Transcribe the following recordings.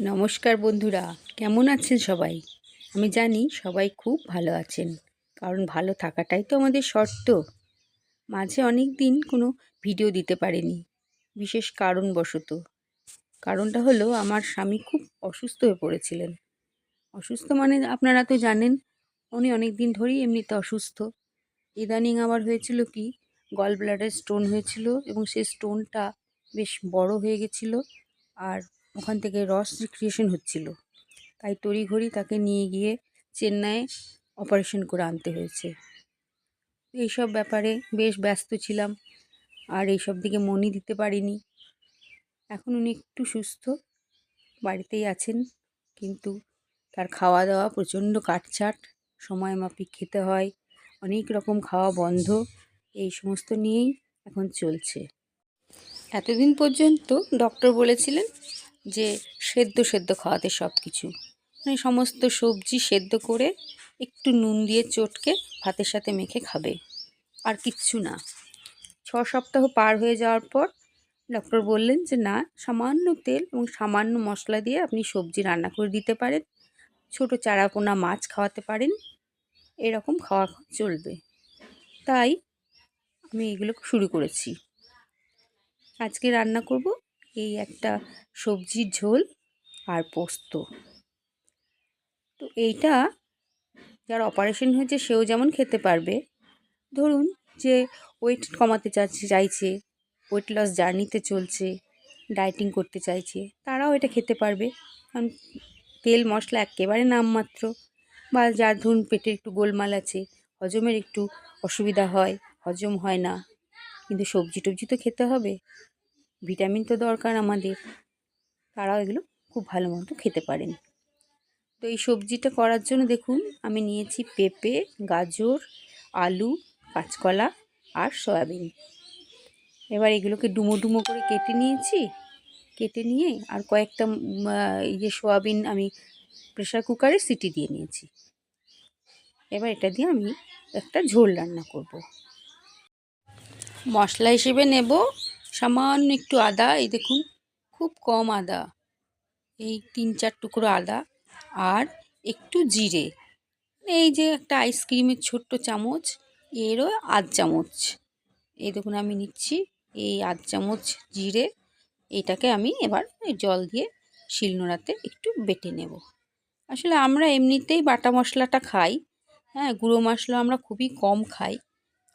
নমস্কার বন্ধুরা, কেমন আছেন সবাই? আমি জানি সবাই খুব ভালো আছেন, কারণ ভালো থাকাটাই তো আমাদের শর্ত। মাঝে অনেক দিন কোনো ভিডিও দিতে পারিনি, বিশেষ কারণবশত। কারণটা হলো আমার স্বামী খুব অসুস্থ হয়ে পড়েছিলেন। অসুস্থ মানে আপনারা তো জানেন, উনি অনেক দিন ধরেই এমনিতে অসুস্থ। ইদানিং আবার হয়েছিল কি, গল ব্লাডারে স্টোন হয়েছিল এবং সেই স্টোনটা বেশ বড় হয়ে গেছিলো, আর ওখান থেকে রস সিক্রিয়েশন হচ্ছিল। তাই তড়িঘড়ি তাকে নিয়ে গিয়ে চেন্নাইয়ে অপারেশন করে আনতে হয়েছে। এইসব ব্যাপারে বেশ ব্যস্ত ছিলাম, আর এইসব দিকে মনই দিতে পারিনি। এখন উনি একটু সুস্থ, বাড়িতেই আছেন, কিন্তু তার খাওয়া দাওয়া প্রচণ্ড কাটছাট, সময় মাফিক খেতে হয়, অনেক রকম খাওয়া বন্ধ, এই সমস্ত নিয়েই এখন চলছে। এতদিন পর্যন্ত ডক্টর বলেছিলেন যে সেদ্ধ সেদ্ধ খাওয়াতে সব কিছু, মানে সমস্ত সবজি সেদ্ধ করে একটু নুন দিয়ে চটকে ভাতের সাথে মেখে খাবে, আর কিচ্ছু না। 6 সপ্তাহ পার হয়ে যাওয়ার পর ডক্টর বললেন যে না, সামান্য তেল এবং সামান্য মশলা দিয়ে আপনি সবজি রান্না করে দিতে পারেন, ছোট চারাপোনা মাছ খাওয়াতে পারেন, এরকম খাওয়া চলবে। তাই আমি এগুলো শুরু করেছি। আজকে রান্না করব এই একটা সবজির ঝোল আর পোস্ত। তো এইটা যার অপারেশন হয়েছে সেও যেমন খেতে পারবে, ধরুন যে ওয়েট কমাতে চাইছে, ওয়েট লস জার্নিতে চলছে, ডায়েটিং করতে চাইছে, তারাও এটা খেতে পারবে। কারণ তেল মশলা একেবারে নামমাত্র, বা যার ধরুন পেটে একটু গোলমাল আছে, হজমের একটু অসুবিধা হয়, হজম হয় না, কিন্তু সবজি টবজি তো খেতে হবে, ভিটামিন তো দরকার আমাদের, তারাও এগুলো খুব ভালো মতো খেতে পারেন। তো এই সবজিটা করার জন্য দেখুন আমি নিয়েছি পেঁপে, গাজর, আলু, কাঁচকলা আর সয়াবিন। এবার এগুলোকে ডুমো ডুমো করে কেটে নিয়েছি, কেটে নিয়ে আর কয়েকটা সয়াবিন আমি প্রেশার কুকারে সিটি দিয়ে নিয়েছি। এবার এটা দিয়ে আমি একটা ঝোল রান্না করব। মশলা হিসেবে নেব সামান্য একটু আদা, এই দেখুন খুব কম আদা, এই 3-4 টুকরো আদা, আর একটু জিরে, এই যে একটা আইসক্রিমের ছোট্ট চামচ, এরও 1/2 চামচ। এই দেখুন আমি নিচ্ছি এই 1/2 চামচ জিরে। এটাকে আমি এবার জল দিয়ে শিলনোড়াতে একটু বেটে নেব। আসলে আমরা এমনিতেই বাটা মশলাটা খাই, হ্যাঁ, গুঁড়ো মশলা আমরা খুবই কম খাই।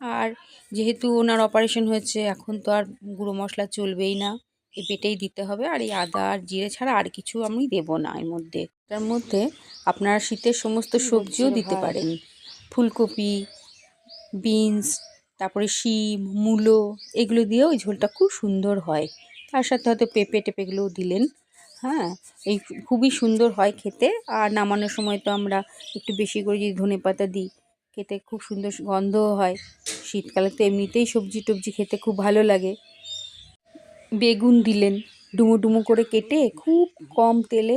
আর যেহেতু ওনার অপারেশন হয়েছে, এখন তো আর গুঁড়ো মশলা চলবেই না, এই বেটেই দিতে হবে। আর এই আদা আর জিরে ছাড়া আর কিছু আমি দেবো না এর মধ্যে। তার মধ্যে আপনারা শীতের সমস্ত সবজিও দিতে পারেন, ফুলকপি, বিনস, তারপরে শিম, মূলো, এগুলো দিয়েও ওই ঝোলটা খুব সুন্দর হয়। তার সাথে হয়তো পেঁপে টেপেগুলোও দিলেন, হ্যাঁ, এই খুবই সুন্দর হয় খেতে। আর নামানোর সময় তো আমরা একটু বেশি করে যদি ধনেপাতা দিই, খেতে খুব সুন্দর গন্ধও হয়। শীতকালে তো এমনিতেই সবজি টবজি খেতে খুব ভালো লাগে। বেগুন দিলেন, ডুমো ডুমো করে কেটে খুব কম তেলে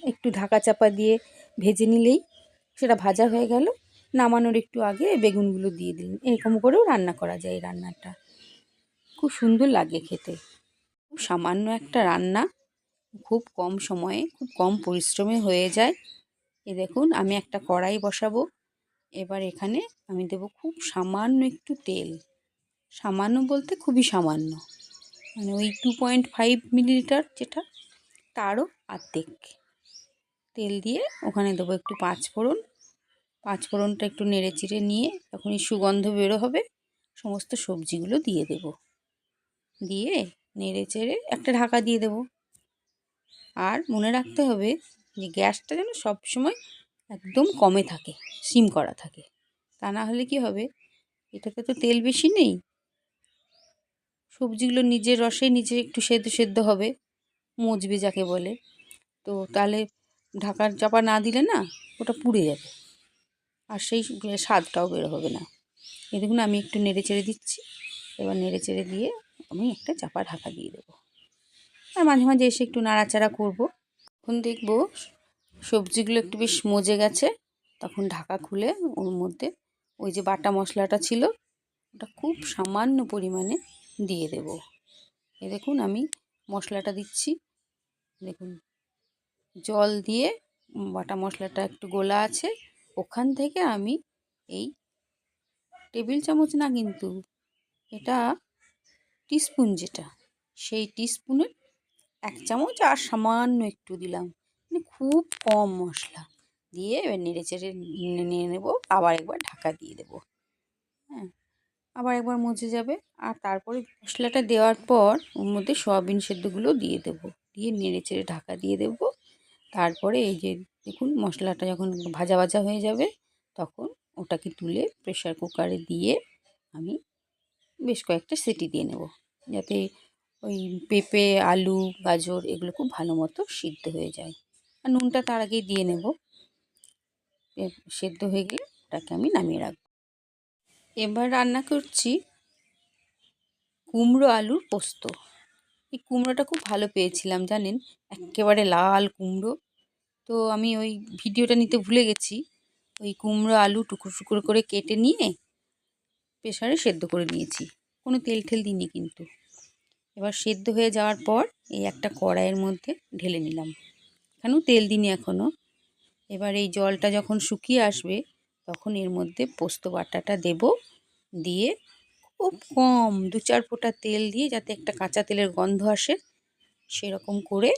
একটু ঢাকা চাপা দিয়ে ভেজে নিলেই সেটা ভাজা হয়ে গেল। নামানোর একটু আগে বেগুনগুলো দিয়ে দিলেন, এরকম করেও রান্না করা যায়। এই রান্নাটা খুব সুন্দর লাগে খেতে, খুব সামান্য একটা রান্না, খুব কম সময়ে খুব কম পরিশ্রমে হয়ে যায়। দেখুন আমি একটা কড়াই বসাবো, এবার এখানে আমি দেব খুব সামান্য একটু তেল, সামান্য বলতে খুবই সামান্য, মানে ওই 2.5 মিলিলিটার যেটা, তারও অর্ধেক তেল দিয়ে ওখানে দেবো একটু পাঁচফোড়ন। পাঁচফোড়নটা একটু নেড়ে চেড়ে নিয়ে যখনই সুগন্ধ বেরো হবে, সমস্ত সবজিগুলো দিয়ে দেব, দিয়ে নেড়ে চেড়ে একটা ঢাকা দিয়ে দেব। আর মনে রাখতে হবে যে গ্যাসটা যেন সবসময় একদম কমে থাকে, সিম করা থাকে, তা না হলে কি হবে, এটাতে তো তেল বেশি নেই, সবজিগুলো নিজের রসে নিজে একটু সেদ্ধ সেদ্ধ হবে, মজবে যাকে বলে। তো তাহলে ঢাকার চাপা না দিলে না, ওটা পুড়ে যাবে, আর সেই স্বাদটাও বের হবে না। এই দেখুন আমি একটু নেড়ে চেড়ে দিচ্ছি, এবার নেড়ে চেড়ে দিয়ে আমি একটা চাপা ঢাকা দিয়ে দেবো, আর মাঝে মাঝে এসে একটু নাড়াচাড়া করব। এখন দেখব সবজিগুলো একটু বেশ মজে গেছে, তখন ঢাকা খুলে ওর মধ্যে ওই যে বাটা মশলাটা ছিল ওটা খুব সামান্য পরিমাণে দিয়ে দেব। এই দেখুন আমি মশলাটা দিচ্ছি, দেখুন জল দিয়ে বাটা মশলাটা একটু গোলা আছে, ওখান থেকে আমি এই টেবিল চামচ না কিন্তু এটা টিস্পুন যেটা, সেই টিস্পুনের 1 চামচ আর সামান্য একটু দিলাম, মানে খুব কম মশলা দিয়ে এবার নেড়ে চেড়ে নিয়ে নেবো। আবার একবার ঢাকা দিয়ে দেবো। হ্যাঁ, আবার একবার মজে যাবে। আর তারপরে মশলাটা দেওয়ার পর ওর মধ্যে সয়াবিন সেদ্ধগুলো দিয়ে দেবো, দিয়ে নেড়ে চেড়ে ঢাকা দিয়ে দেবো। তারপরে এই যে দেখুন মশলাটা যখন ভাজা ভাজা হয়ে যাবে তখন ওটাকে তুলে প্রেশার কুকারে দিয়ে আমি বেশ কয়েকটা সিটি দিয়ে নেব, যাতে ওই পেঁপে, আলু, গাজর এগুলো খুব ভালো মতো সিদ্ধ হয়ে যায়। আর নুনটা তার আগেই দিয়ে নেব। সেদ্ধ হয়ে গেলে ওটাকে আমি নামিয়ে রাখবো। এবার রান্না করছি কুমড়ো আলুর পোস্ত। এই কুমড়োটা খুব ভালো পেয়েছিলাম জানেন, একেবারে লাল কুমড়ো। তো আমি ওই ভিডিওটা নিতে ভুলে গেছি। ওই কুমড়ো আলু টুকরো টুকরো করে কেটে নিয়ে প্রেসারে সেদ্ধ করে নিয়েছি, কোনো তেল ঠেল দিইনি কিন্তু। এবার সেদ্ধ হয়ে যাওয়ার পর এই একটা কড়াইয়ের মধ্যে ঢেলে নিলাম, এখানেও তেল দিইনি এখনও। এবার এই জলটা যখন শুকিয়ে আসবে তখন এর মধ্যে পোস্ত বাটাটা দেব, দিয়ে খুব কম 2-4 ফোঁটা তেল দিয়ে যাতে একটা কাঁচা তেলের গন্ধ আসে সেরকম করে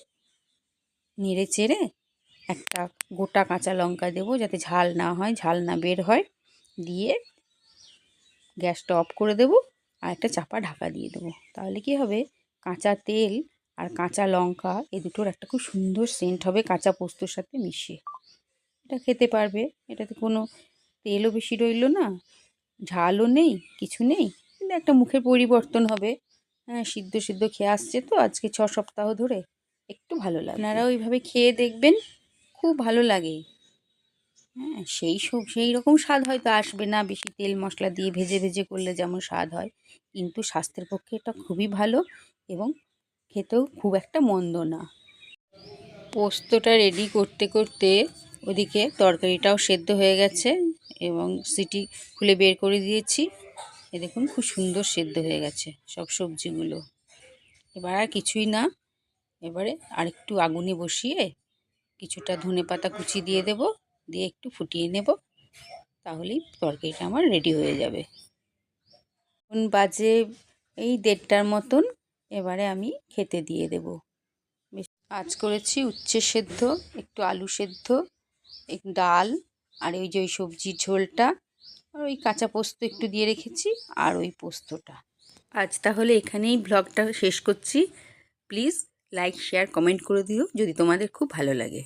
নেড়ে চেড়ে একটা গোটা কাঁচা লঙ্কা দেবো যাতে ঝাল না হয়, ঝাল না বের হয়, দিয়ে গ্যাসটা অফ করে দেবো আর একটা চাপা ঢাকা দিয়ে দেবো। তাহলে কি হবে, কাঁচা তেল আর কাঁচা লঙ্কা এই দুটোর একটা খুব সুন্দর সেন্ট হবে কাঁচা পোস্তর সাথে মিশিয়ে। এটা খেতে পারবে, এটাতে কোনো তেলও বেশি রইলো না, ঝালও নেই, কিছু নেই, কিন্তু একটা মুখের পরিবর্তন হবে। হ্যাঁ, সিদ্ধ সিদ্ধ খেয়ে আসছে তো আজকে 6 সপ্তাহ ধরে, একটু ভালো লাগে। আপনারা ওইভাবে খেয়ে দেখবেন, খুব ভালো লাগে। হ্যাঁ, সেই রকম স্বাদ হয়তো আসবে না বেশি তেল মশলা দিয়ে ভেজে ভেজে করলে যেমন স্বাদ হয়, কিন্তু স্বাস্থ্যের পক্ষে এটা খুবই ভালো এবং খেতেও খুব একটা মন্দ না। পোস্তটা রেডি করতে করতে ওদিকে তরকারিটাও সেদ্ধ হয়ে গেছে এবং সিটি খুলে বের করে দিয়েছি। এ দেখুন খুব সুন্দর সেদ্ধ হয়ে গেছে সব সবজিগুলো। এবার আর কিছুই না, এবারে আরেকটু আগুনে বসিয়ে কিছুটা ধনেপাতা কুচি দিয়ে দেব, দিয়ে একটু ফুটিয়ে নেব, তাহলেই তরকারিটা আমার রেডি হয়ে যাবে। এখন বাজে এই 1:30টার মতন, এবারে আমি খেতে দিয়ে দেব। আজ করেছি উচ্ছে সেদ্ধ, একটু আলু সেদ্ধ, একটু ডাল, আর ওই যে ওই সবজির ঝোলটা, আর ওই কাঁচা পোস্ত একটু দিয়ে রেখেছি, আর ওই পোস্তটা। আজ তাহলে এখানেই ব্লগটা শেষ করছি। প্লিজ লাইক, শেয়ার, কমেন্ট করে দিও যদি তোমাদের খুব ভালো লাগে।